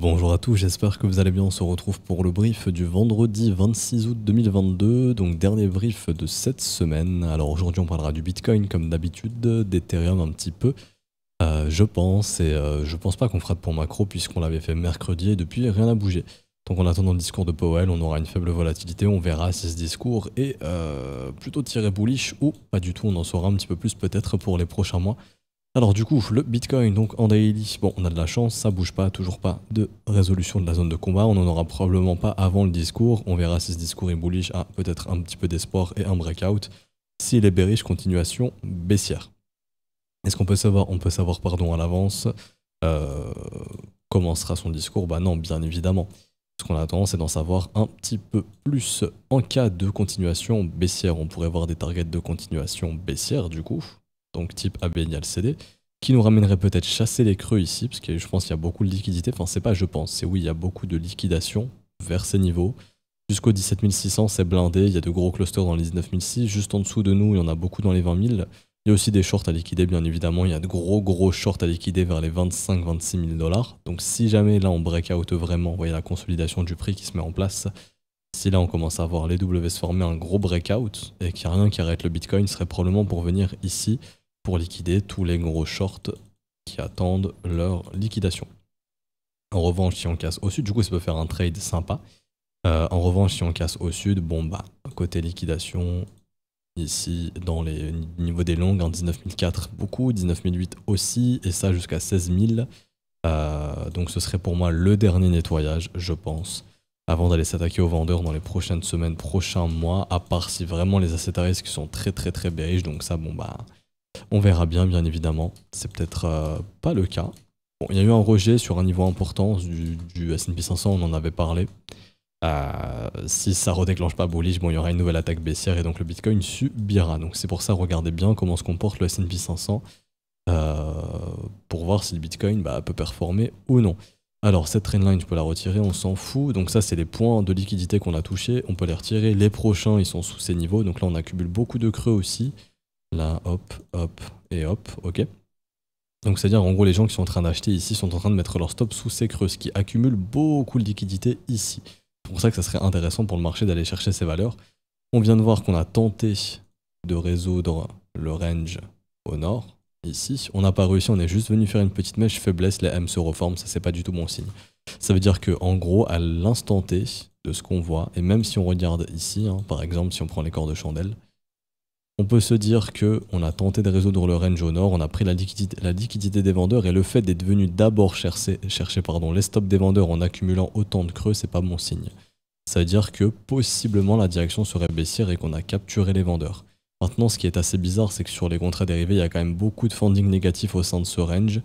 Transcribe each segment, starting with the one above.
Bonjour à tous, j'espère que vous allez bien. On se retrouve pour le brief du vendredi 26 août 2022, donc dernier brief de cette semaine. Alors aujourd'hui on parlera du Bitcoin comme d'habitude, d'Ethereum un petit peu, je pense, et je pense pas qu'on fera de point macro puisqu'on l'avait fait mercredi et depuis rien n'a bougé. Donc en attendant le discours de Powell, on aura une faible volatilité, on verra si ce discours est plutôt tiré bullish ou pas du tout, on en saura un petit peu plus peut-être pour les prochains mois. Alors du coup, le Bitcoin donc en daily, bon on a de la chance, ça bouge pas, toujours pas de résolution de la zone de combat, on n'en aura probablement pas avant le discours, on verra si ce discours est bullish, peut-être un petit peu d'espoir et un breakout. S'il est bearish, continuation baissière. Est-ce qu'on peut savoir, pardon à l'avance comment sera son discours? Bah non, bien évidemment. Ce qu'on attend, c'est d'en savoir un petit peu plus. En cas de continuation baissière, on pourrait voir des targets de continuation baissière du coup. Donc type ABNIALCD, qui nous ramènerait peut-être chasser les creux ici, parce que je pense qu'il y a beaucoup de liquidité, enfin c'est pas je pense, c'est oui, il y a beaucoup de liquidation vers ces niveaux. Jusqu'au 17 600, c'est blindé, il y a de gros clusters dans les 19 600, juste en dessous de nous, il y en a beaucoup dans les 20 000. Il y a aussi des shorts à liquider, bien évidemment, il y a de gros shorts à liquider vers les 25-26 000 $. Donc si jamais là on breakout vraiment, vous voyez la consolidation du prix qui se met en place, si là on commence à voir les W se former un gros breakout et qu'il n'y a rien qui arrête le Bitcoin, ce serait probablement pour venir ici pour liquider tous les gros shorts qui attendent leur liquidation. En revanche, si on casse au sud, du coup ça peut faire un trade sympa. En revanche, si on casse au sud, bon bah, côté liquidation, ici dans les niveaux des longues, 19 004 beaucoup, 19 008 aussi, et ça jusqu'à 16 000. Donc ce serait pour moi le dernier nettoyage, je pense, avant d'aller s'attaquer aux vendeurs dans les prochaines semaines, prochains mois, à part si vraiment les assets à risque sont très bearish, donc ça bon bah... On verra bien évidemment, c'est peut-être pas le cas. Bon, il y a eu un rejet sur un niveau important du S&P 500, on en avait parlé. Si ça redéclenche pas bullish, bon, il y aura une nouvelle attaque baissière et donc le Bitcoin subira. Donc c'est pour ça, regardez bien comment se comporte le S&P 500 pour voir si le Bitcoin peut performer ou non. Alors cette trendline, je peux la retirer, on s'en fout. Donc ça, c'est les points de liquidité qu'on a touchés, on peut les retirer. Les prochains, ils sont sous ces niveaux, donc là on accumule beaucoup de creux aussi. Là, hop, hop et hop, ok. Donc c'est-à-dire en gros les gens qui sont en train d'acheter ici sont en train de mettre leur stop sous ces creux, ce qui accumule beaucoup de liquidité ici. C'est pour ça que ça serait intéressant pour le marché d'aller chercher ces valeurs. On vient de voir qu'on a tenté de résoudre le range au nord, ici. On n'a pas réussi, on est juste venu faire une petite mèche faiblesse, les M se reforment, ça c'est pas du tout bon signe. Ça veut dire que en gros, à l'instant T de ce qu'on voit, et même si on regarde ici, par exemple si on prend les corps de chandelle, on peut se dire qu'on a tenté de résoudre le range au nord, on a pris la liquidité des vendeurs et le fait d'être venu d'abord chercher les stops des vendeurs en accumulant autant de creux, c'est pas bon signe. Ça veut dire que possiblement la direction serait baissière et qu'on a capturé les vendeurs. Maintenant, ce qui est assez bizarre, c'est que sur les contrats dérivés, il y a quand même beaucoup de funding négatif au sein de ce range.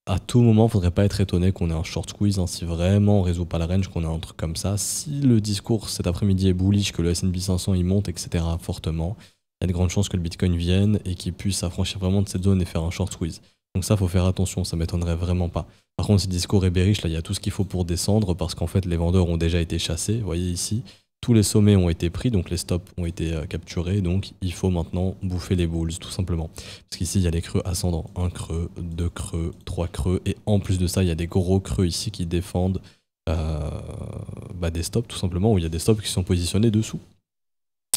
À tout moment, il ne faudrait pas être étonné qu'on ait un short squeeze, si vraiment on ne résout pas la range, qu'on ait un truc comme ça. Si le discours cet après-midi est bullish, que le S&P 500 il monte, etc. fortement, il y a de grandes chances que le Bitcoin vienne et qu'il puisse s'affranchir vraiment de cette zone et faire un short squeeze. Donc ça, faut faire attention, ça m'étonnerait vraiment pas. Par contre, si le discours est bearish, là, il y a tout ce qu'il faut pour descendre parce qu'en fait, les vendeurs ont déjà été chassés. Vous voyez ici, tous les sommets ont été pris, donc les stops ont été capturés, donc il faut maintenant bouffer les bulls, tout simplement. Parce qu'ici, il y a les creux ascendants, 1 creux, 2 creux, 3 creux, et en plus de ça, il y a des gros creux ici qui défendent des stops, tout simplement, où il y a des stops qui sont positionnés dessous.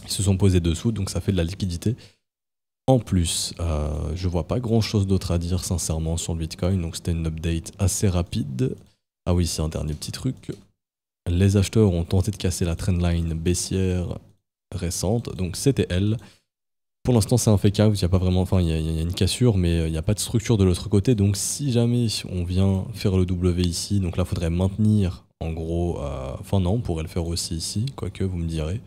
Ils se sont posés dessous, donc ça fait de la liquidité. En plus, je vois pas grand chose d'autre à dire, sincèrement, sur le Bitcoin, donc c'était une update assez rapide. Ah oui, c'est un dernier petit truc. Les acheteurs ont tenté de casser la trendline baissière récente, donc c'était elle. Pour l'instant, c'est un fake out, il y a pas vraiment, enfin, il y a une cassure, mais il n'y a pas de structure de l'autre côté. Donc, si jamais on vient faire le W ici, donc là, il faudrait maintenir, en gros, enfin non, on pourrait le faire aussi ici, quoique, vous me direz.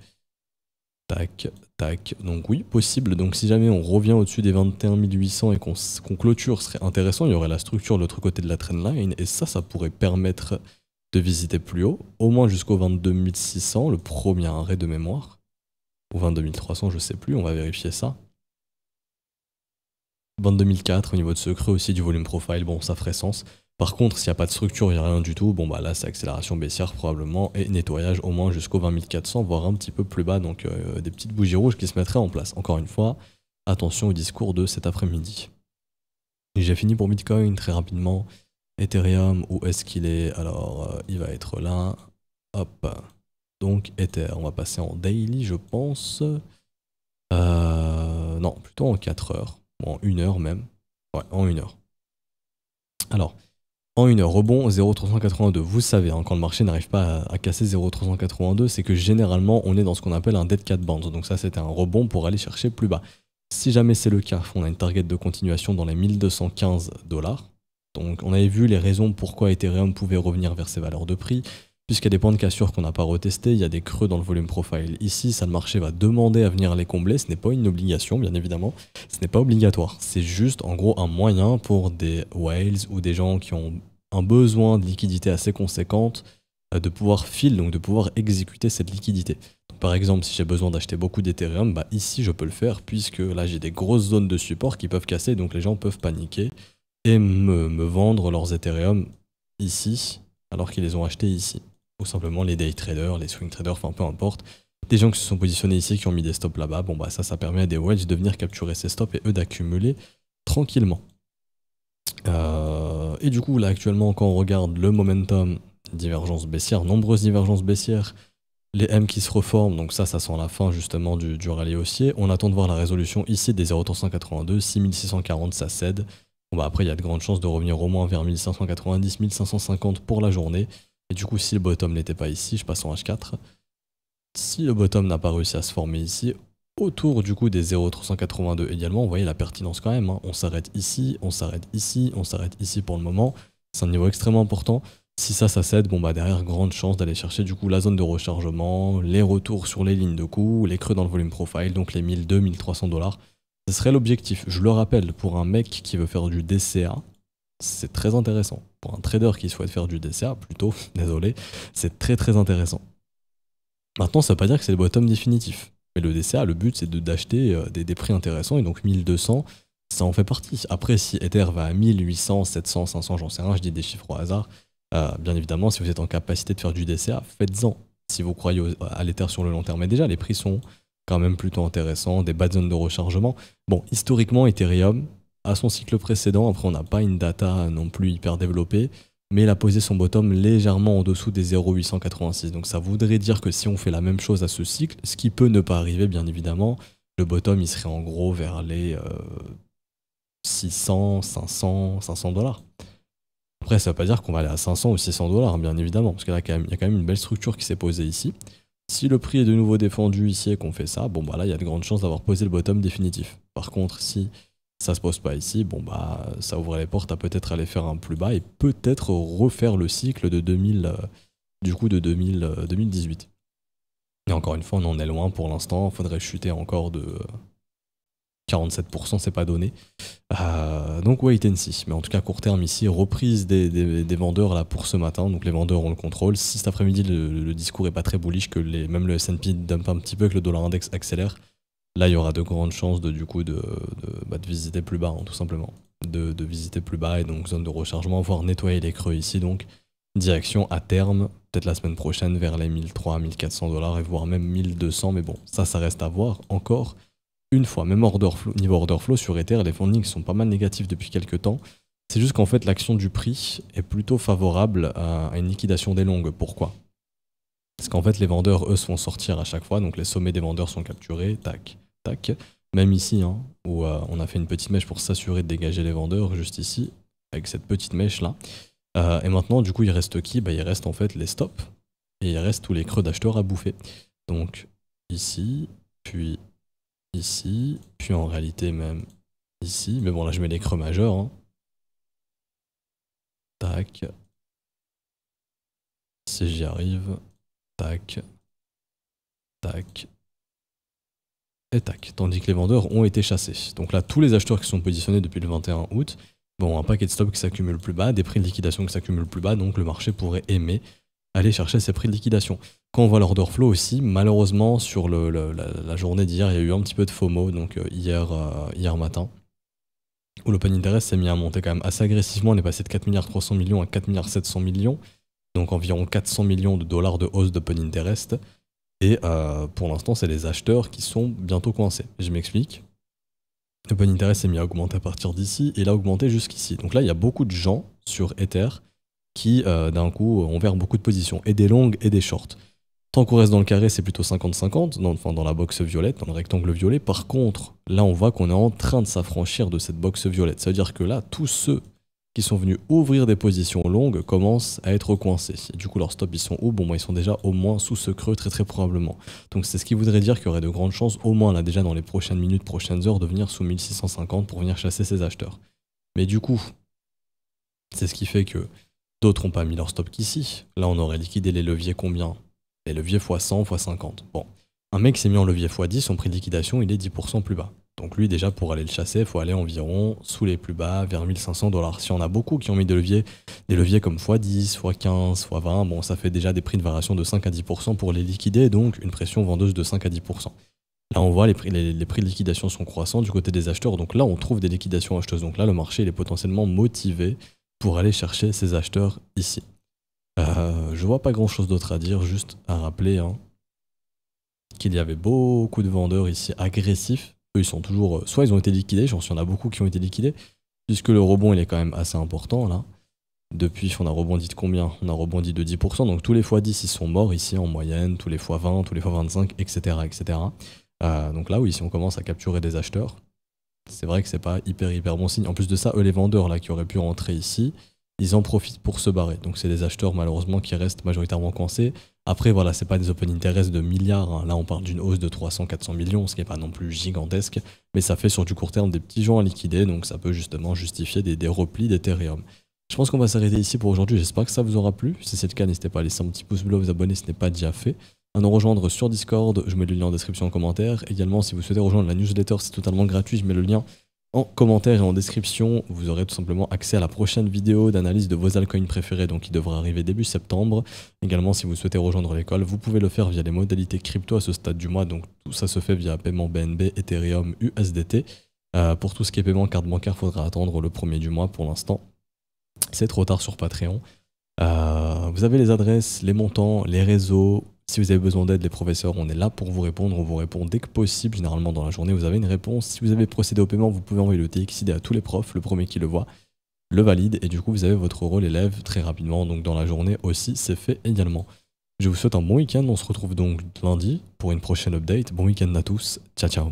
Tac, tac, donc oui, possible. Donc, si jamais on revient au-dessus des 21 800 et qu'on clôture, ce serait intéressant. Il y aurait la structure de l'autre côté de la trendline, et ça pourrait permettre de visiter plus haut, au moins jusqu'au 22 600, le premier arrêt de mémoire. Ou 22 300, je sais plus, on va vérifier ça. 22 004 au niveau de ce creux aussi du volume profile, bon ça ferait sens. Par contre, s'il n'y a pas de structure, il n'y a rien du tout, bon bah là c'est accélération baissière probablement et nettoyage au moins jusqu'au 20 400, voire un petit peu plus bas, donc des petites bougies rouges qui se mettraient en place. Encore une fois, attention au discours de cet après-midi. J'ai fini pour Bitcoin très rapidement. Ethereum, où est-ce qu'il est? Alors, il va être là. Hop. Donc, Ether, on va passer en daily, je pense. Non, plutôt en 4 heures. Ou en 1 heure même. Ouais, en 1 heure. Alors, en 1 heure, rebond 0,382. Vous savez, hein, quand le marché n'arrive pas à casser 0,382, c'est que généralement, on est dans ce qu'on appelle un dead cat bounce. Donc ça, c'était un rebond pour aller chercher plus bas. Si jamais c'est le cas, on a une target de continuation dans les 1215 $. Donc on avait vu les raisons pourquoi Ethereum pouvait revenir vers ses valeurs de prix. Puisqu'il y a des points de cassure qu'on n'a pas retestés, il y a des creux dans le volume profile ici, ça le marché va demander à venir les combler, ce n'est pas une obligation bien évidemment, ce n'est pas obligatoire, c'est juste en gros un moyen pour des whales ou des gens qui ont un besoin de liquidité assez conséquente de pouvoir fill, donc de pouvoir exécuter cette liquidité. Donc, par exemple, si j'ai besoin d'acheter beaucoup d'Ethereum, bah ici je peux le faire puisque là j'ai des grosses zones de support qui peuvent casser, donc les gens peuvent paniquer et me vendre leurs Ethereum ici alors qu'ils les ont achetés ici. Ou simplement les day traders, les swing traders, enfin peu importe. Des gens qui se sont positionnés ici, qui ont mis des stops là-bas, bon bah ça permet à des whales de venir capturer ces stops et eux d'accumuler tranquillement. Et du coup là actuellement quand on regarde le momentum, divergence baissière, nombreuses divergences baissières, les M qui se reforment, donc ça sent la fin justement du rallye haussier. On attend de voir la résolution ici des 0,382, 6640 ça cède. Bon bah après il y a de grandes chances de revenir au moins vers 1590, 1550 pour la journée. Et du coup, si le bottom n'était pas ici, je passe en H4. Si le bottom n'a pas réussi à se former ici, autour du coup des 0,382 également, vous voyez la pertinence quand même. Hein. On s'arrête ici, on s'arrête ici, on s'arrête ici pour le moment. C'est un niveau extrêmement important. Si ça cède, bon bah derrière, grande chance d'aller chercher du coup la zone de rechargement, les retours sur les lignes de coût, les creux dans le volume profile, donc les 1200, 1300 $. Ce serait l'objectif. Je le rappelle, pour un mec qui veut faire du DCA, c'est très intéressant. Pour un trader qui souhaite faire du DCA, plutôt, désolé, c'est très intéressant. Maintenant, ça veut pas dire que c'est le bottom définitif. Mais le DCA, le but, c'est d'acheter des prix intéressants, et donc 1200, ça en fait partie. Après, si Ether va à 1800, 700, 500, j'en sais rien, je dis des chiffres au hasard, bien évidemment, si vous êtes en capacité de faire du DCA, faites-en. Si vous croyez à l'Ether sur le long terme. Mais déjà, les prix sont quand même plutôt intéressants, des bas zones de rechargement. Bon, historiquement, Ethereum, à son cycle précédent, après on n'a pas une data non plus hyper développée, mais il a posé son bottom légèrement en dessous des 0,886. Donc ça voudrait dire que si on fait la même chose à ce cycle, ce qui peut ne pas arriver bien évidemment, le bottom il serait en gros vers les 600, 500, 500 $. Après ça veut pas dire qu'on va aller à 500 ou 600 $, bien évidemment, parce qu'il y a quand même une belle structure qui s'est posée ici. Si le prix est de nouveau défendu ici et qu'on fait ça, bon bah là il y a de grandes chances d'avoir posé le bottom définitif. Par contre si ça se pose pas ici, bon bah ça ouvre les portes à peut-être aller faire un plus bas et peut-être refaire le cycle de 2018. Et encore une fois, on en est loin pour l'instant, il faudrait chuter encore de 47%, c'est pas donné. Donc wait and see. Mais en tout cas, court terme ici, reprise des vendeurs là pour ce matin. Donc les vendeurs ont le contrôle. Si cet après-midi le discours est pas très bullish, que même le S&P dump un petit peu, que le dollar index accélère, là il y aura de grandes chances de visiter plus bas, hein, tout simplement. De visiter plus bas et donc zone de rechargement, voire nettoyer les creux ici. Donc direction à terme, peut-être la semaine prochaine vers les 1300, 1400 $ et voire même 1200. Mais bon, ça reste à voir encore. Une fois, même niveau order flow sur Ether, les fundings sont pas mal négatifs depuis quelques temps. C'est juste qu'en fait, l'action du prix est plutôt favorable à une liquidation des longues. Pourquoi? Parce qu'en fait, les vendeurs, eux, se font sortir à chaque fois. Donc les sommets des vendeurs sont capturés. Tac, tac. Même ici, hein, où on a fait une petite mèche pour s'assurer de dégager les vendeurs, juste ici, avec cette petite mèche-là. Et maintenant, du coup, il reste qui? Bah, il reste en fait les stops. Et il reste tous les creux d'acheteurs à bouffer. Donc ici, puis ici, puis en réalité même ici, mais bon là je mets les creux majeurs. Hein. Tac. Si j'y arrive. Tac. Tac. Et tac. Tandis que les vendeurs ont été chassés. Donc là tous les acheteurs qui sont positionnés depuis le 21 août, bon un paquet de stops qui s'accumule plus bas, des prix de liquidation qui s'accumulent plus bas, donc le marché pourrait aimer aller chercher ces prix de liquidation. Quand on voit l'order flow aussi, malheureusement sur la journée d'hier, il y a eu un petit peu de FOMO, donc hier matin, où l'open interest s'est mis à monter quand même assez agressivement. On est passé de 4,3 milliards à 4,7 milliards, donc environ 400 millions de dollars de hausse d'open interest. Et pour l'instant, c'est les acheteurs qui sont bientôt coincés. Je m'explique. L'open interest s'est mis à augmenter à partir d'ici et il a augmenté jusqu'ici. Donc là, il y a beaucoup de gens sur Ether qui, d'un coup, ont ouvert beaucoup de positions, et des longues et des shorts. Tant qu'on reste dans le carré, c'est plutôt 50-50, enfin dans la box violette, dans le rectangle violet. Par contre, là, on voit qu'on est en train de s'affranchir de cette box violette. Ça veut dire que là, tous ceux qui sont venus ouvrir des positions longues commencent à être coincés. Et du coup, leurs stops, ils sont où? Bon, moi, ils sont déjà au moins sous ce creux, très probablement. Donc, c'est ce qui voudrait dire qu'il y aurait de grandes chances, au moins là, déjà dans les prochaines minutes, prochaines heures, de venir sous 1650 pour venir chasser ces acheteurs. Mais du coup, c'est ce qui fait que d'autres n'ont pas mis leur stop qu'ici. Là, on aurait liquidé les leviers combien? Les leviers x100, x50. Bon, un mec s'est mis en levier x10, son prix de liquidation, il est 10% plus bas. Donc lui, déjà, pour aller le chasser, il faut aller environ sous les plus bas, vers 1500 $. Si on a beaucoup qui ont mis des leviers comme x10, x15, x20, bon, ça fait déjà des prix de variation de 5 à 10% pour les liquider, donc une pression vendeuse de 5 à 10%. Là, on voit les prix de liquidation sont croissants du côté des acheteurs, donc là, on trouve des liquidations acheteuses. Donc là, le marché, il est potentiellement motivé pour aller chercher ces acheteurs ici. Je vois pas grand chose d'autre à dire, juste à rappeler qu'il y avait beaucoup de vendeurs ici agressifs. Eux, ils sont toujours. Soit ils ont été liquidés, j'en suis, il y en a beaucoup qui ont été liquidés, puisque le rebond il est quand même assez important là. Depuis, on a rebondi de combien? On a rebondi de 10%, donc tous les x10 ils sont morts ici en moyenne, tous les x20, tous les x25, etc. etc. Donc là, oui, si on commence à capturer des acheteurs, c'est vrai que c'est pas hyper bon signe. En plus de ça, eux, les vendeurs là qui auraient pu rentrer ici, ils en profitent pour se barrer. Donc c'est des acheteurs malheureusement qui restent majoritairement coincés. Après voilà, c'est pas des open interest de milliards, hein. Là on parle d'une hausse de 300-400 millions, ce qui n'est pas non plus gigantesque, mais ça fait sur du court terme des petits gens à liquider, donc ça peut justement justifier des replis d'Ethereum. Je pense qu'on va s'arrêter ici pour aujourd'hui, j'espère que ça vous aura plu. Si c'est le cas, n'hésitez pas à laisser un petit pouce bleu, vous abonner si ce n'est pas déjà fait, à nous rejoindre sur Discord, je mets le lien en description en commentaire. Également, si vous souhaitez rejoindre la newsletter, c'est totalement gratuit, je mets le lien en commentaire et en description. Vous aurez tout simplement accès à la prochaine vidéo d'analyse de vos altcoins préférés, donc qui devra arriver début septembre. Également, si vous souhaitez rejoindre l'école, vous pouvez le faire via les modalités crypto à ce stade du mois, donc tout ça se fait via paiement BNB, Ethereum, USDT. Pour tout ce qui est paiement carte bancaire, il faudra attendre le premier du mois pour l'instant. C'est trop tard sur Patreon. Vous avez les adresses, les montants, les réseaux. Si vous avez besoin d'aide, les professeurs, on est là pour vous répondre. On vous répond dès que possible. Généralement, dans la journée, vous avez une réponse. Si vous avez procédé au paiement, vous pouvez envoyer le TXID à tous les profs. Le premier qui le voit le valide. Et du coup, vous avez votre rôle élève très rapidement. Donc, dans la journée aussi, c'est fait également. Je vous souhaite un bon week-end. On se retrouve donc lundi pour une prochaine update. Bon week-end à tous. Ciao, ciao.